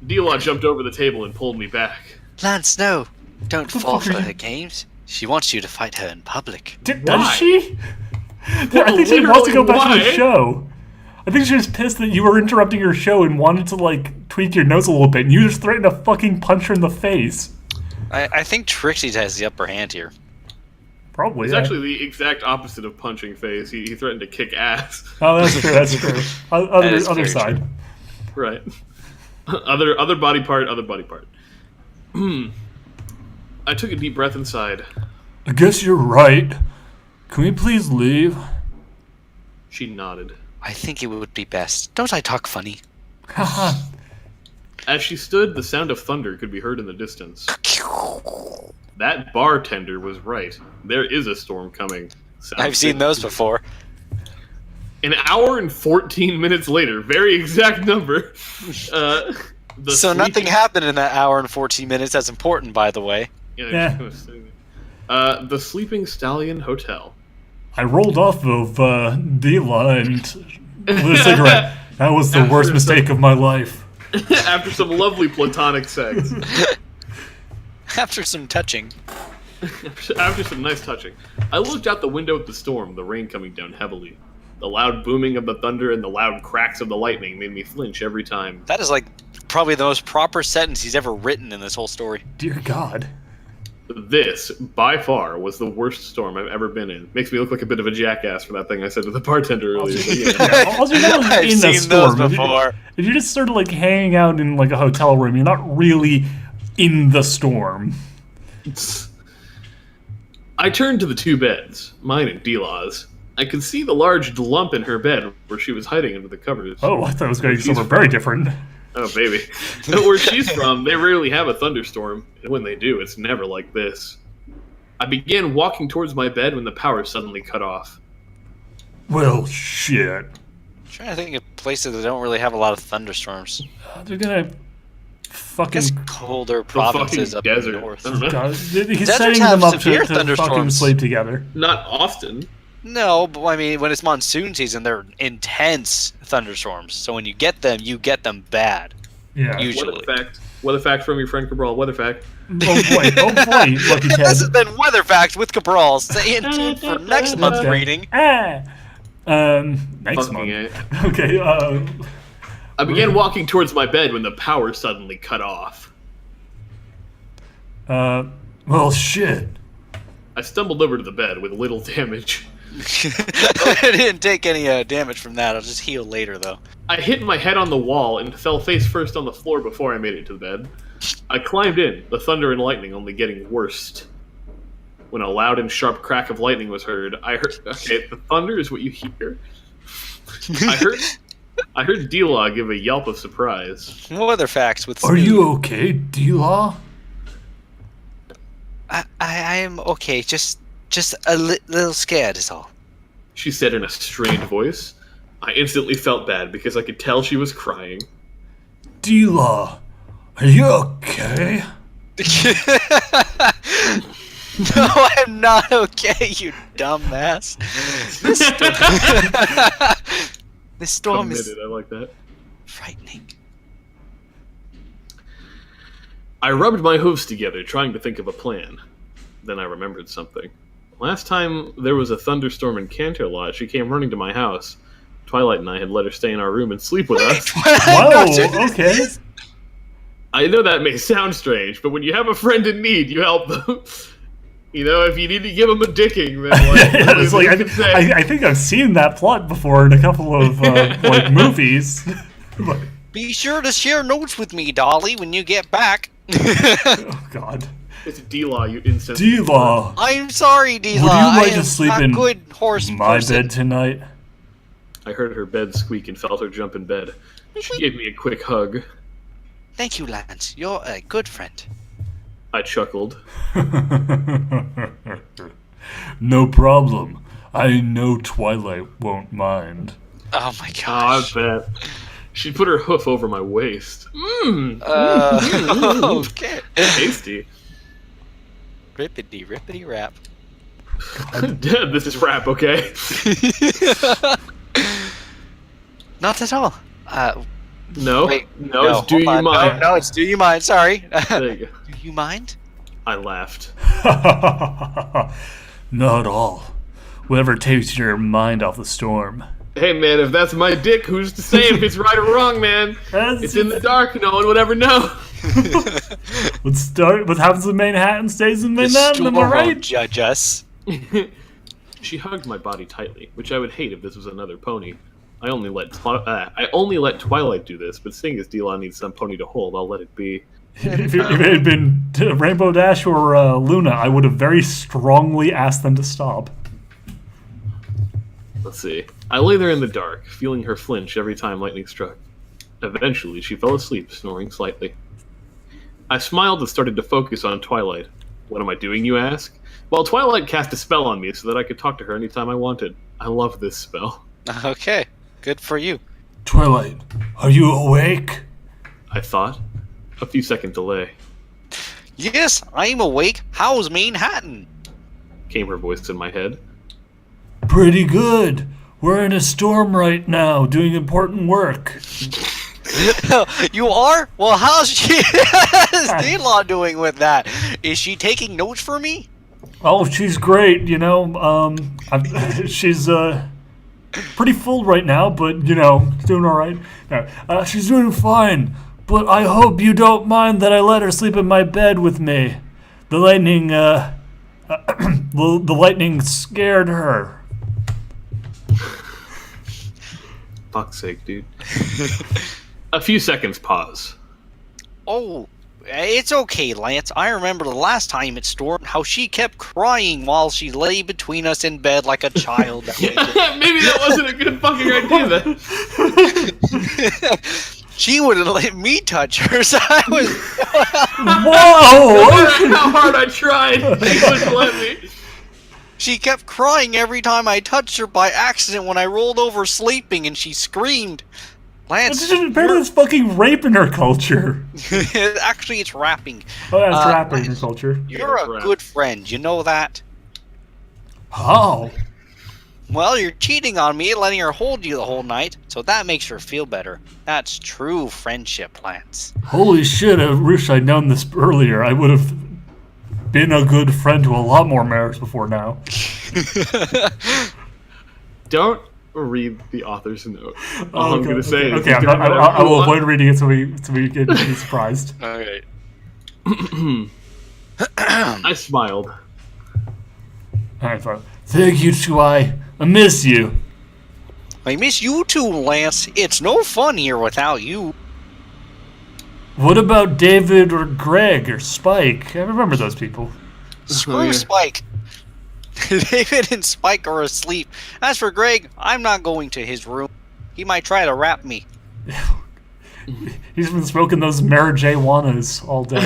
D-Law jumped over the table and pulled me back. Lance, no. Don't the fall fuck are for you- her games. She wants you to fight her in public. Does Why? she? I think she wants to go back to the Literally, why? show. I think she was pissed that you were interrupting her show and wanted to, like, tweak your nose a little bit, and you just threatened to fucking punch her in the face. I think Trixie has the upper hand here. Probably, It's yeah. actually the exact opposite of punching face. He threatened to kick ass. Oh, that's true, that's true. That is Other very side. true. Right. Other body part, other body part. I took a deep breath inside. I guess you're right. Can we please leave? She nodded. I think it would be best. Don't I talk funny? Haha. As she stood, the sound of thunder could be heard in the distance. That bartender was right. There is a storm coming. Sounds I've seen good. those before. An hour and 14 minutes later, very exact number. The So nothing happened in that hour and 14 minutes. That's important, by the way. Yeah. The Sleeping Stallion Hotel. I rolled off of Dila and lit a cigarette. That was the worst mistake of my life. After some lovely platonic sex. After some touching. After some nice touching. I looked out the window at the storm, the rain coming down heavily. The loud booming of the thunder and the loud cracks of the lightning made me flinch every time. That is like probably the most proper sentence he's ever written in this whole story. Dear God. This, by far, was the worst storm I've ever been in. Makes me look like a bit of a jackass for that thing I said to the bartender earlier. But yeah. Also, you're not I've in seen the storm. those before. If you're just sort of like hanging out in like a hotel room, you're not really in the storm. I turned to the two beds, mine and D-Law's. I could see the large lump in her bed where she was hiding under the covers. Oh, I thought it was going somewhere very different. Oh, baby. Where she's from, they rarely have a thunderstorm, and when they do, it's never like this. I began walking towards my bed when the power suddenly cut off. Well, shit. I'm trying to think of places that don't really have a lot of thunderstorms. They're gonna I fucking... guess colder The provinces fucking up desert. north. I don't know. God, he's Deserts setting have them up to severe fucking thunderstorms. sleep together. Not often. No, but I mean, when it's monsoon season, they're intense thunderstorms. So when you get them bad. Yeah. Usually. Weather fact from your friend Cabral. Weather fact. Oh boy, Lucky And Ted. this has been Weather Facts with Cabral. Stay tuned for next month's Okay. reading. Next Fucking month. A. Okay, I began walking towards my bed when the power suddenly cut off. well, shit. I stumbled over to the bed with little damage. I didn't take any damage from that. I'll just heal later, though. I hit my head on the wall and fell face first on the floor before I made it to the bed. I climbed in, the thunder and lightning only getting worse. When a loud and sharp crack of lightning was heard, I heard... Okay, the thunder is what you hear. I heard D-Law give a yelp of surprise. Weather Facts with Are Snoop. you okay, D-Law? I am okay. Just a little scared is all. She said in a strained voice. I instantly felt bad because I could tell she was crying. D-Law, are you okay? No, I'm not okay, you dumbass. This storm is Committed, I like that. frightening. I rubbed my hooves together, trying to think of a plan. Then I remembered something. Last time there was a thunderstorm in Canterlot, she came running to my house. Twilight and I had let her stay in our room and sleep with us. Whoa, okay. I know that may sound strange, but when you have a friend in need, you help them. You know, if you need to give them a dicking, then like, It's like, I think I've seen that plot before in a couple of like movies. But- Be sure to share notes with me, Dolly, when you get back. oh God, It's D-Law, you insensitive. D-Law, I'm sorry, Dila. would you like I to am sleep not in good horse my person. bed tonight? I heard her bed squeak and felt her jump in bed. She gave me a quick hug. Thank you, Lance. You're a good friend. I chuckled. No problem. I know Twilight won't mind. Oh my Oh, I gosh. bet. She put her hoof over my waist. Mmm, Okay. tasty. Rippity rap. This is rap, okay? Not at all. No, Wait, no, it's do hold you on. mind? No, it's do you mind? Sorry. There you go. Do you mind? I laughed. Not at all. Whatever takes your mind off the storm. Hey man, if that's my dick, who's to say if it's right or wrong, man? It's in the dark, no one would ever know. What happens in Manhattan stays in Manhattan, am I Won't right? judge us. She hugged my body tightly, which I would hate if this was another pony. I only let Twilight do this, but seeing as D-Law needs some pony to hold, I'll let it be. If it had been Rainbow Dash or Luna, I would have very strongly asked them to stop. Let's see. I lay there in the dark, feeling her flinch every time lightning struck. Eventually, she fell asleep, snoring slightly. I smiled and started to focus on Twilight. What am I doing, you ask? Well, Twilight cast a spell on me so that I could talk to her anytime I wanted. I love this spell. Okay. Good for you. Twilight, are you awake? I thought. A few second delay. Yes, I'm awake. How's Manhattan? Came her voice in my head. Pretty good. We're in a storm right now, doing important work. You are? Well, how's D-Law doing with that? Is she taking notes for me? Oh, she's great, you know. She's pretty full right now, but you know, doing all right. No, she's doing fine. But I hope you don't mind that I let her sleep in my bed with me. The lightning, the lightning scared her. Fuck's sake, dude. A few seconds pause. Oh, it's okay, Lance. I remember the last time it stormed, how she kept crying while she lay between us in bed like a child. Maybe that wasn't a good fucking idea then. She wouldn't let me touch her, so I was... Whoa! How hard I tried, they wouldn't let me. She kept crying every time I touched her by accident when I rolled over sleeping, and she screamed. Lance, Apparently it's fucking rape in her culture. actually, it's rapping. Oh, that's rap in her culture. You're a good friend, you know that? How? Well, you're cheating on me and letting her hold you the whole night, so that makes her feel better. That's true friendship, Lance. Holy shit, I wish I'd known this earlier. I would have been a good friend to a lot more marriages before now. Don't read the author's note. All I'm gonna say is okay, I will avoid reading it so we can be surprised. Okay. I smiled. Alright, fine. Thank you, Chua. I miss you. I miss you too, Lance. It's no fun here without you. What about David or Greg or Spike? I remember those people. Screw yeah. Spike. David and Spike are asleep. As for Greg, I'm not going to his room. He might try to rap me. He's been smoking those marijuanas all day.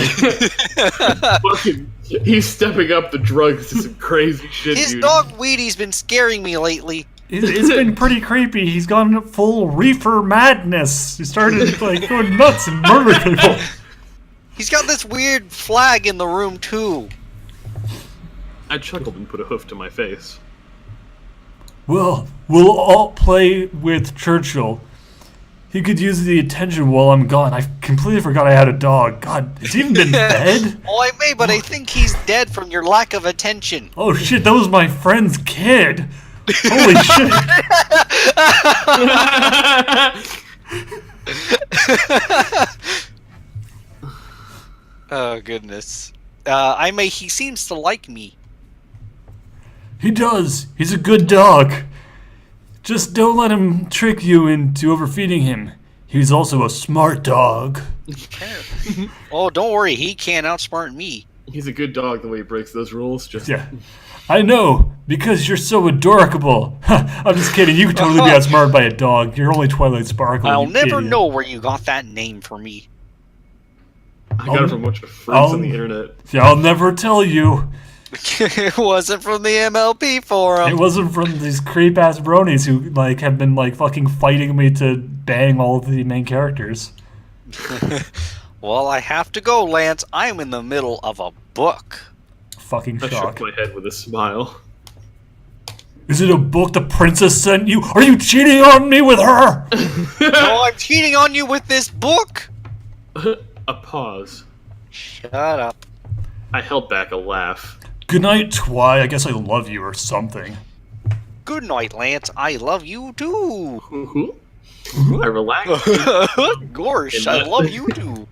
Fucking, he's stepping up the drugs to some crazy shit, His dude. dog Wheaty's been scaring me lately. It's been pretty creepy. He's gone full reefer madness. He started like going nuts and murdering people. He's got this weird flag in the room too. I chuckled and put a hoof to my face. Well, we'll all play with Churchill. He could use the attention while I'm gone. I completely forgot I had a dog. God, has he even been fed? Oh, I may, but I think he's dead from your lack of attention. Oh shit, that was my friend's kid. Holy shit. Oh, goodness. He seems to like me. He does. He's a good dog. Just don't let him trick you into overfeeding him. He's also a smart dog. Oh, don't worry, he can't outsmart me. He's a good dog the way he breaks those rules. Just Yeah. I know, because you're so adorable. I'm just kidding. You could totally be outsmarted by a dog. You're only Twilight Sparkle. I'll you never idiot. know where you got that name for me. I got it from a bunch of fruits on the internet. Yeah, I'll never tell you. It wasn't from the MLP It forum. wasn't from these creep ass bronies who like have been like fucking fighting me to bang all of the main characters. Well, I have to go, Lance. I'm in the middle of a book. Fucking I shock. shook my head with a smile. Is it a book the princess sent you? Are you cheating on me with her? No, I'm cheating on you with this book. A pause. Shut up. I held back a laugh. Good night, Twy. I guess I love you or something. Good night, Lance. I love you too. I relaxed. Gorsh, I love you too.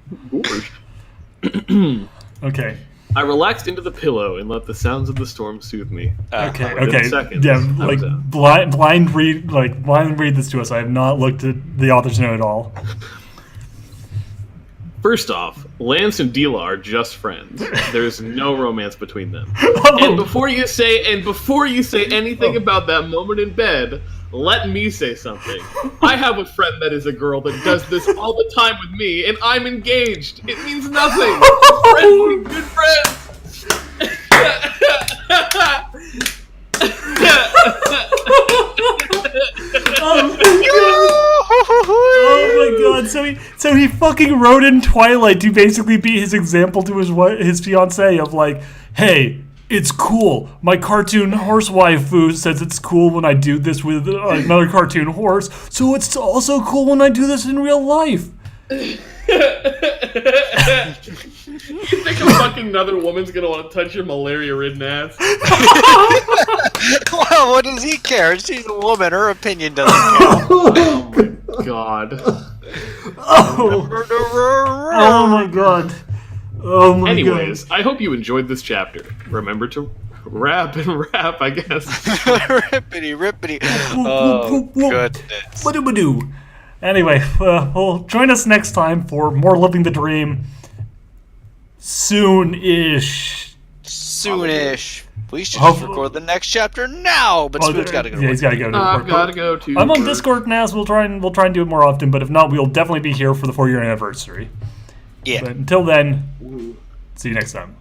Okay. I relaxed into the pillow and let the sounds of the storm soothe me. Okay. within Okay. seconds, Yeah. I Like was out. blind read this to us. I have not looked at the author's note at all. First off, Lance and Dila are just friends. There's no romance between them. Oh. And before you say anything about that moment in bed, let me say something. I have a friend that is a girl that does this all the time with me, and I'm engaged. It means nothing. Friends be good friends. Oh my god! So he fucking wrote in Twilight to basically be his example to his fiance of like, hey, it's cool. My cartoon horse waifu says it's cool when I do this with another cartoon horse, so it's also cool when I do this in real life. You think a fucking another woman's gonna want to touch your malaria-ridden ass? Well, what does he care? She's a woman. Her opinion doesn't count. Oh my god. Oh my god. Oh my Anyways, I hope you enjoyed this chapter. Remember to rap and rap, I guess. Rippity. Oh, goodness. God. Badoo. Anyway, well, join us next time for more Living the Dream. Soon-ish. Soonish. We should just Hopefully- record the next chapter now, but Spoon's got to go to Yeah, work. he's got to go to I've work. got to go to. I'm on work. Discord now, so we'll try and do it more often. But if not, we'll definitely be here for the 4-year anniversary. Yeah. But until then, see you next time.